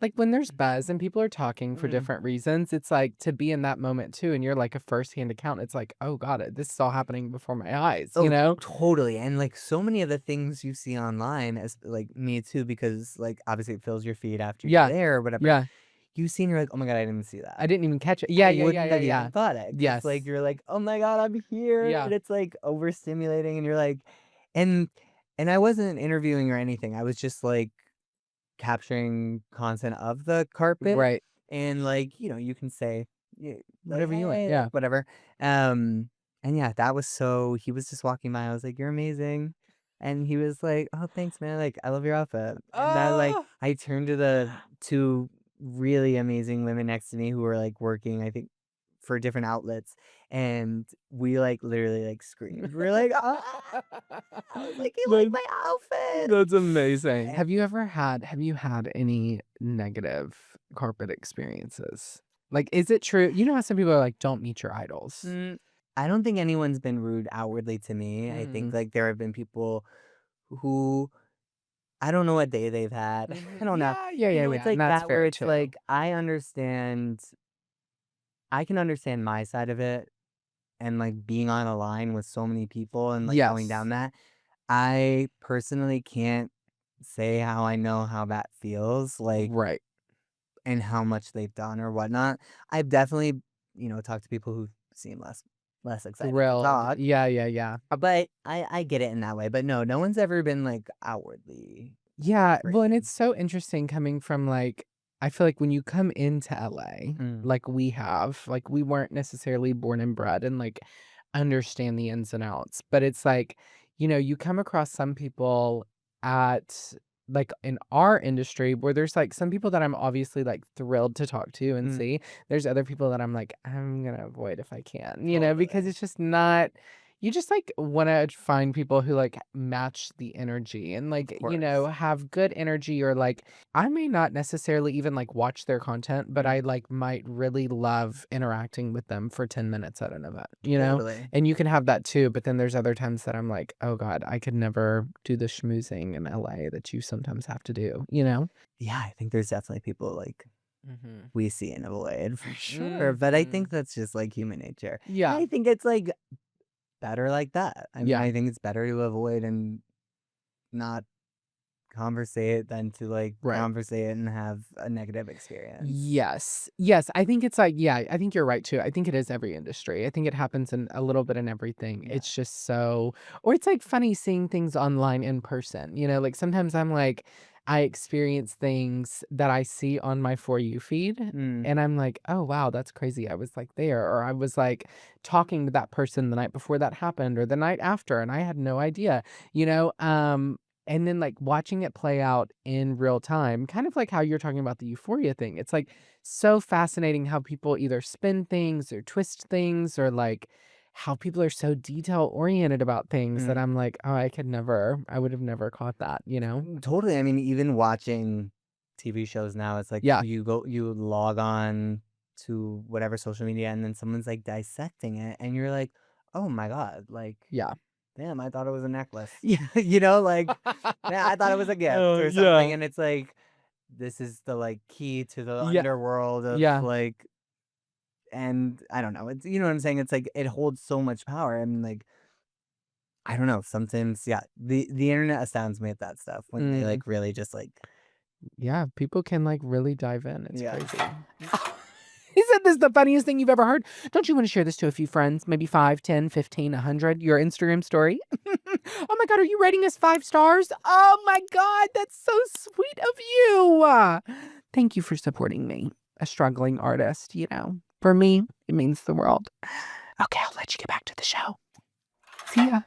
like, when there's buzz and people are talking for Mm. different reasons, it's like to be in that moment too, and you're like a firsthand account, it's like, "Oh god, this is all happening before my eyes," you Oh, know? totally, and, like, so many of the things you see online as like, me too, because, like, obviously it fills your feed after you're Yeah. there or whatever. Yeah. You see and you're like, "Oh my god, I didn't even see that." I didn't even catch it. I Yeah, yeah, yeah, wouldn't yeah, have yeah. even thought it because like, Yes. you're like, "Oh my god, I'm here," Yeah. and it's, like, overstimulating, and you're like and and I wasn't interviewing or anything, I was just, like, capturing content of the carpet, Right. and, like, you can say, like, Whatever you want. "Hey," like, Yeah. whatever, and yeah, that was so he was just walking by, I was like, "You're amazing," and he was like, "Oh, thanks, man, like, I love your outfit," and Oh! I turned to the 2 really amazing women next to me who were, like, working, I think, for different outlets, and we, like, literally, like, screamed. We're like, "Ah!" I was like, "You like That my outfit?" that's amazing. And Have you had any negative carpet experiences? Like, is it true you know how some people are like, "Don't meet your idols." mm, I don't think anyone's been rude outwardly to me. I think, Mm. like, there have been people who I don't know what day they've had. Mhm. I don't know. Yeah, yeah, yeah, It's yeah, and like that's that where fair it's too. like, I can understand my side of it and, like, being on a line with so many people and, like, going Yes. down that. I personally can't say how I know how that feels, like, Right. and how much they've done or whatnot. I've definitely, talked to people who seem less excited to Thrilled. talk, Yeah, yeah, yeah. but I get it in that way, but no one's ever been, like, outwardly Yeah, well, and rude. it's so interesting coming from, like I feel like when you come into LA, Mm, like we have, like, we weren't necessarily born and bred and, like, understand the ins and outs, but it's like, you come across some people at like, in our industry where there's, like, some people that I'm obviously, like, thrilled to talk to and mm, see. There's other people that I'm like, "I'm gonna avoid if I can," because totally. it's just not you just, like, wanna find people who, like, match the energy and, Of like, course. have good energy or, like I may not necessarily even, like, watch their content, but I, Mm, like, might really love interacting with them for 10 minutes at an event, you know? totally. And you can have that too, but then there's other times that I'm like, "Oh god, I could never do the schmoozing in LA that you sometimes have to do," you know? Yeah, I think there's definitely people, like, Mhm. we see and avoid for sure, but I think Mhm. that's just, like, human nature, and Yeah. I think it's, like, better like that. I mean, Yeah. I think it's better to avoid and not conversate than to, like, Right. conversate and have a negative experience. Yes. Yes, I think it's like yeah, I think you're right too. I think it is every industry. I think it happens in a little bit in everything. Yeah. It's just so or it's like funny seeing things online in person, like sometimes I'm like I experience things that I see on my For You feed Mm, and I'm like, "Oh wow, that's crazy. I was like there," or I was like talking to that person the night before that happened or the night after and I had no idea, you know? And then, like, watching it play out in real time, kind of like how you're talking about the euphoria thing. It's, like, so fascinating how people either spin things or twist things or, like, how people are so detail-oriented about things that mm. I'm like, "Oh, I would have never caught that," you know? Totally, I mean, even watching TV shows now, it's like Yeah. you log on to whatever social media, and then someone's, like, dissecting it, and you're like, "Oh my god," like, Yeah. "Damn, I thought it was a necklace." Yeah. Like, "Man, I thought it was a gift Oh, or something," yeah. and it's like, this is the, like, key to the Yeah. underworld of, Yeah. like and I don't know, it's you know what I'm saying? It's like, it holds so much power, and, like, I don't know, sometimes, yeah, the internet astounds me at that stuff when they, Mm. like, really just, like Yeah, people can, like, really dive in. It's yeah. crazy. He said this is the funniest thing you've ever heard. Don't you want to share this to a few friends? Maybe 5, 10, 15, 100? Your Instagram story? Oh my God, are you rating us 5 stars? Oh my God, that's so sweet of you. Thank you for supporting me, a struggling artist. For me, it means the world. Okay, I'll let you get back to the show. See ya.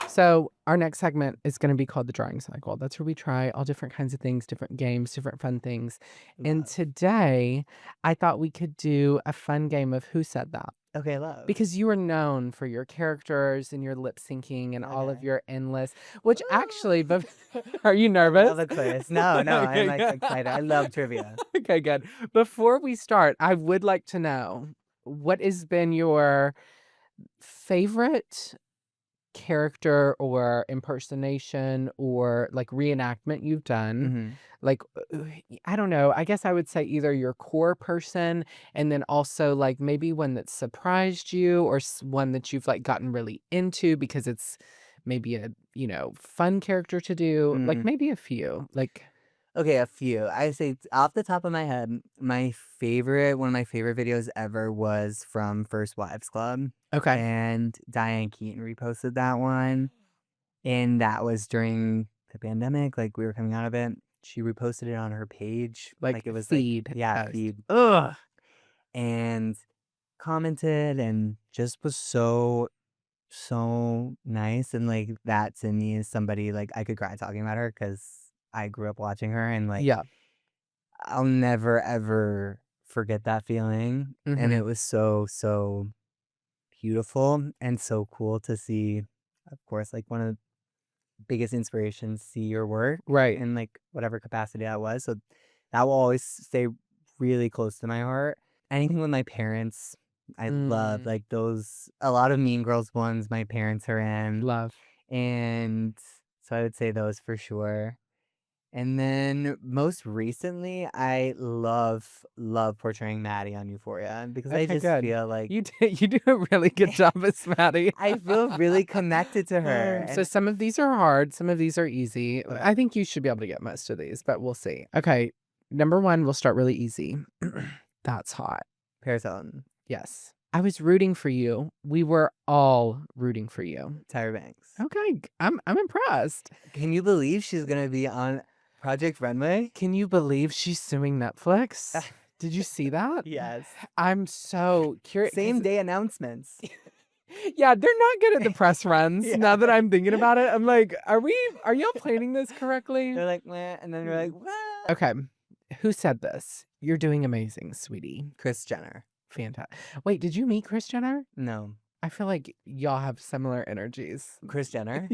So, our next segment is going to be called the drawing cycle. That's where we try all different kinds of things, different games, different fun things. And Love. today, I thought we could do a fun game of Who Said That? Okay, love. Because you are known for your characters and your lip syncing and all of Okay. your endless, which actually, Woo! but are you I love nervous? a quiz. No, I'm, Okay, like, good. excited. I love trivia. Okay, good. Before we start, I would like to know what has been your favorite character or impersonation or like reenactment you've done. Like, I don't know. I guess I would say either your core person and then also like maybe one that surprised you or one that you've like gotten really into because it's maybe a, fun character to do. Like maybe a few. Like, Okay, a few. I say off the top of my head, one of my favorite videos ever was from First Wives Club. okay. And Diane Keaton reposted that one. And that was during the pandemic. Like we were coming out of it. She reposted it on her page. Like it was feed. yeah, post. feed. Ugh. And commented and just was so nice. And like that to me is somebody like I could cry talking about her because I grew up watching her and like Yeah. I'll never ever forget that feeling. And it was so beautiful and so cool to see, of course, like one of the biggest inspirations, see your work Right. in like whatever capacity that was. So that will always stay really close to my heart. Anything with my parents, I love like those, a lot of Mean Girls ones my parents are in. Love. And so I would say those for sure. And then most recently, I love portraying Maddie on Euphoria because I Okay, just good. feel like You do a really good job as Maddie. I feel really connected to her. So And some of these are hard, some of these are easy. Okay. I think you should be able to get most of these, but we'll see. Okay, number 1, we'll start really easy. That's hot. Paris Hilton, Yes. I was rooting for you. We were all rooting for you. Tyra Banks. Okay, I'm impressed. Can you believe she's gonna be on Project Runway? Can you believe she's suing Netflix? Did you see that? Yes. I'm so curious. Same day announcements. Yeah, they're not good at the press runs. Yeah. Now that I'm thinking about it, I'm like, are y'all planning this correctly? They're like, meh, and then you're like, what? Okay. Who said this? You're doing amazing, sweetie. Kris Jenner. Fantastic. Wait, did you meet Kris Jenner? No. I feel like y'all have similar energies. Kris Jenner?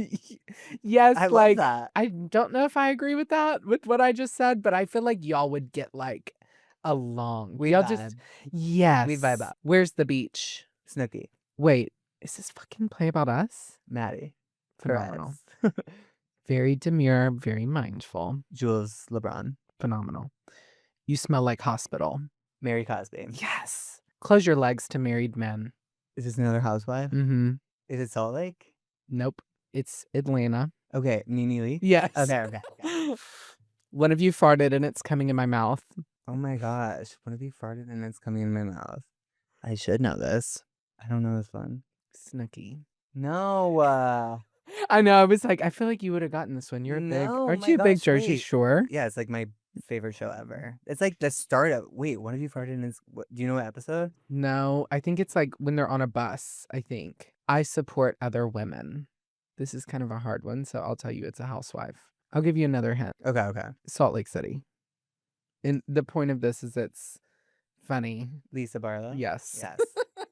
Yes, I like love that. I don't know if I agree with that, with what I just said, but I feel like y'all would get like along. We Y'all vibe. just yes. We vibe up. Where's the beach? Snooki. Wait, is this fucking Play About Us? Maddie. Phenomenal. Perez. Very demure, very mindful. Jules LeBron. Phenomenal. You smell like hospital. Mary Cosby. Yes. Close your legs to married men. Is this another housewife? Mm-hmm. Is it Salt Lake? Nope. It's Atlanta. Okay, Nene Lee? Yes. Okay. One of you farted and it's coming in my mouth. Oh my gosh. What if you farted and it's coming in my mouth? I should know this. I don't know this one. Snooki. No. I know. I was like, I feel like you would have gotten this one. You're a big. No, Aren't my you a big gosh, Jersey wait. Shore? Yeah, it's like my favorite show ever. It's like the start of. Wait, one of you farted and do you know what episode? No, I think it's like when they're on a bus. I think I support other women. This is kind of a hard one, so I'll tell you it's a housewife. I'll give you another hint. Okay. Salt Lake City. And the point of this is it's funny. Lisa Barlow? Yes. Yes.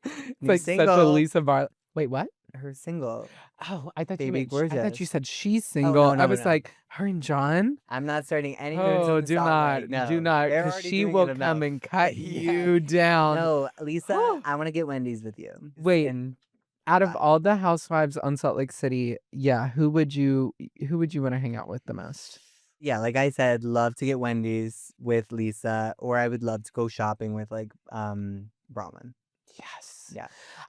It's New like such a single. Lisa Barlow. Wait, what? Her single. Oh, I thought Baby you meant, I thought you Gorgeous. said she's single. no, I was no. like, her and John? I'm not starting any Oh, moods in do Salt not, Lake. No, do not, they're because already she doing will it come enough. and cut Yeah. you down. No, Lisa, Whew. I want to get Wendy's with you. Wait, And out of all the housewives on Salt Lake City, yeah, who would you want to hang out with the most? yeah, like I said, love to get Wendy's with Lisa, or I would love to go shopping with like Bronwyn. Yes. Yeah.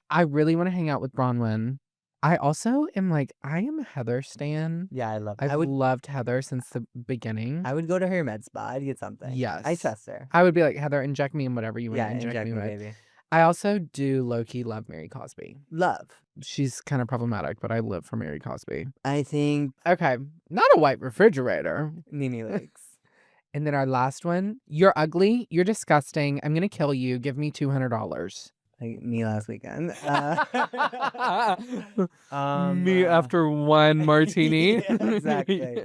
I really want to hang out with Bronwyn. I also am like, I am a Heather stan. Yeah, I love. I've loved Heather since the beginning. I would go to her med spa. I'd get something. Yes. I trust her. I would be like, Heather, inject me in whatever you want Yeah, to inject inject me me, with. baby. I also do low-key love Mary Cosby. Love. She's kind of problematic, but I live for Mary Cosby. I think Okay, not a white refrigerator. Nene Leakes. And then our last one, you're ugly, you're disgusting, I'm gonna kill you, give me $200. Like me last weekend. Me after one martini. Yeah, exactly.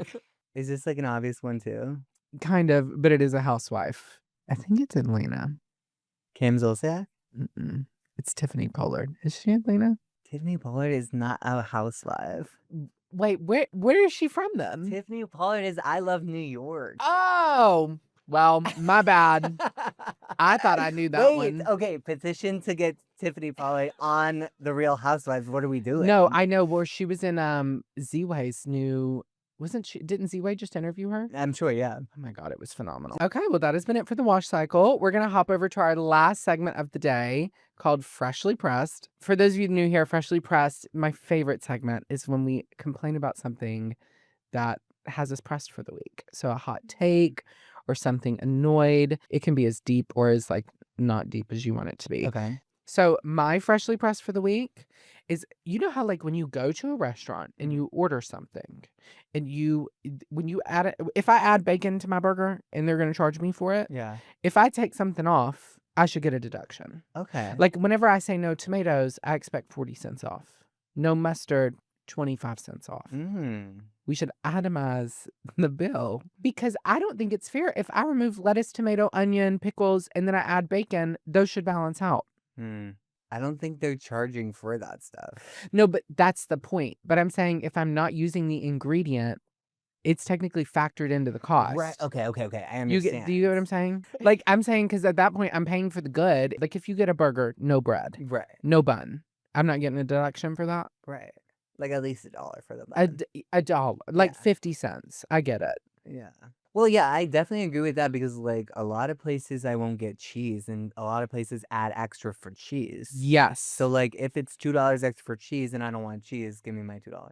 Is this like an obvious one too? Kind of, but it is a housewife. I think it's Atlanta. Kim Zolciak? Mm-mm. It's Tiffany Pollard. Is she Atlanta? Tiffany Pollard is not a housewife. Wait, where is she from then? Tiffany Pollard is I Love New York. Oh, well, my bad. I thought I knew that Wait, one. okay, petition to get Tiffany Pollard on The Real Housewives. What are we doing? No, I know. Where she was in Z-Way's new. Wasn't she? Didn't Z-Way just interview her? I'm sure, yeah. Oh my God, it was phenomenal. Okay, well, that has been it for the wash cycle. We're going to hop over to our last segment of the day called Freshly Pressed. For those of you new here, Freshly Pressed, my favorite segment is when we complain about something that has us pressed for the week. So a hot take or something annoyed. It can be as deep or as like not deep as you want it to be. Okay. So my freshly pressed for the week is, you know how like when you go to a restaurant and you order something and when you add it, if I add bacon to my burger and they're going to charge me for it, Yeah. if I take something off, I should get a deduction. Okay. Like whenever I say no tomatoes, I expect 40 cents off. No mustard, 25 cents off. We should itemize the bill because I don't think it's fair. If I remove lettuce, tomato, onion, pickles, and then I add bacon, those should balance out. I don't think they're charging for that stuff. No, but that's the point. But I'm saying if I'm not using the ingredient, it's technically factored into the cost. Right. Okay. I understand. Do you get what I'm saying? Like I'm saying, because at that point I'm paying for the good. Like if you get a burger, no bread, Right. no bun, I'm not getting a deduction for that. Right. Like at least $1 for the A bun. $1, like Yeah. 50 cents. I get it. Yeah. Well, yeah, I definitely agree with that because like a lot of places I won't get cheese and a lot of places add extra for cheese. Yes. So like if it's $2 extra for cheese and I don't want cheese, give me my $2.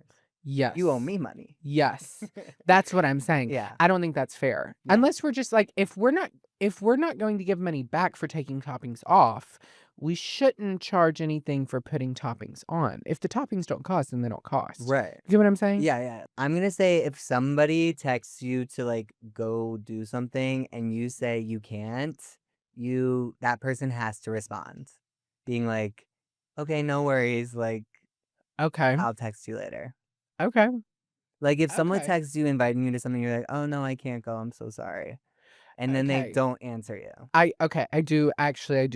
Yes. You owe me money. Yes. That's what I'm saying. Yeah. I don't think that's fair. No. Unless we're just like, if we're not going to give money back for taking toppings off, we shouldn't charge anything for putting toppings on. If the toppings don't cost, then they don't cost. Right. You get what I'm saying? Yeah. I'm going to say if somebody texts you to like go do something and you say you can't, that person has to respond being like, okay, no worries. Like, Okay. I'll text you later. Okay. Like if someone Okay. texts you inviting you to something, you're like, oh no, I can't go. I'm so sorry. And then they Okay. don't answer you. I do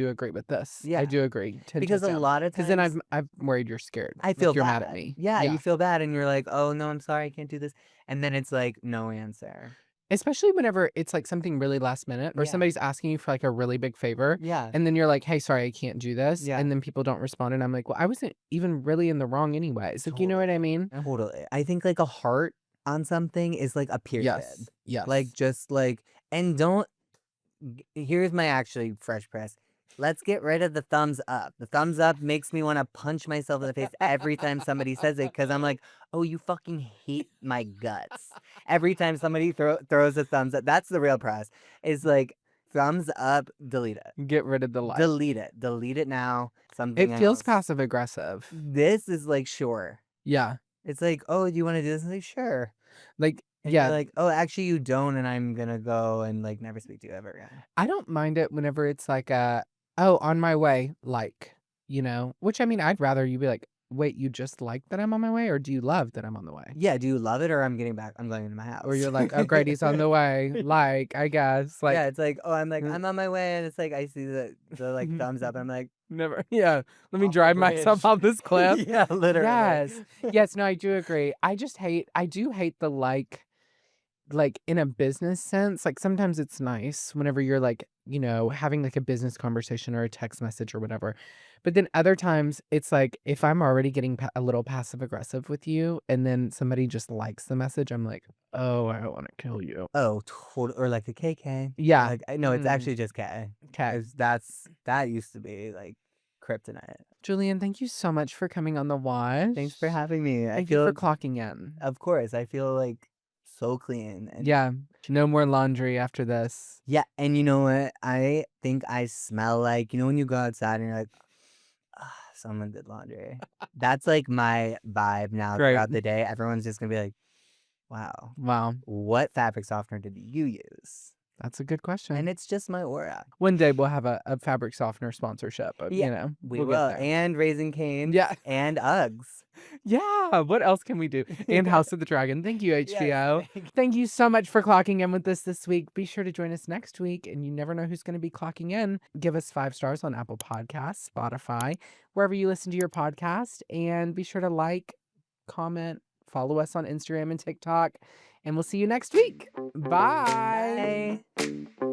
agree with this. Yeah. I do agree. Because a lot of because then times I'm worried you're scared. I Like, feel you're bad. mad at me. Yeah, you feel bad and you're like, oh no, I'm sorry, I can't do this. And then it's like no answer. Especially whenever it's like something really last minute or Yeah. somebody's asking you for like a really big favor. Yeah. And then you're like, hey, sorry, I can't do this. Yeah. And then people don't respond. And I'm like, well, I wasn't even really in the wrong anyways. Like, you know what I mean? Totally. I think like a heart on something is like a period. Yes. Yes. Like just like, and don't, here's my actually fresh press. Let's get rid of the thumbs up. The thumbs up makes me want to punch myself in the face every time somebody says it because I'm like, oh, you fucking hate my guts. Every time somebody throws a thumbs up, that's the real press. Is like thumbs up, delete it. Get rid of the like. Delete it. Delete it now. Something It feels else. passive aggressive. This is like sure. Yeah. It's like, oh, do you want to do this? I'm like, sure. Like, And yeah. you're like, oh, actually you don't, and I'm gonna go and like never speak to you ever again. I don't mind it whenever it's like oh, on my way, like, you know, which I mean, I'd rather you be like, wait, you just like that I'm on my way, or do you love that I'm on the way? Yeah, do you love it or I'm going into my house? Or you're like, oh, great, he's on the way. Like, I guess. Like, yeah, it's like, oh, I'm on my way, and it's like I see the like thumbs up, and I'm like, never. Yeah. Let me off the drive myself bridge. off this cliff. Yeah, literally. Yes. Yes. No, I do agree. I do hate the like in a business sense. Like sometimes it's nice whenever you're like, you know, having like a business conversation or a text message or whatever. But then other times it's like if I'm already getting a little passive aggressive with you and then somebody just likes the message, I'm like, oh, I want to kill you. Oh, or like the KK. Yeah. Like no, it's actually just K. Okay. That used to be like kryptonite. Julian, thank you so much for coming on the wash. Thanks for having me. Thank you for clocking in. Of course, I feel like so clean. And yeah. No more laundry after this. yeah, and you know what? I think I smell like, you know when you go outside and you're like, ah, someone did laundry. That's like my vibe now Great. throughout the day. Everyone's just gonna be like, wow, what fabric softener did you use? That's a good question. And it's just my aura. One day we'll have a fabric softener sponsorship. Yeah, you know, We we'll get will. there. And Raising Cane. Yeah. And Uggs. Yeah. What else can we do? And House of the Dragon. Thank you, HBO. Yes. Thank you so much for clocking in with us this week. Be sure to join us next week. And you never know who's going to be clocking in. Give us 5 stars on Apple Podcasts, Spotify, wherever you listen to your podcast. And be sure to like, comment, follow us on Instagram and TikTok. And we'll see you next week. Bye. Bye.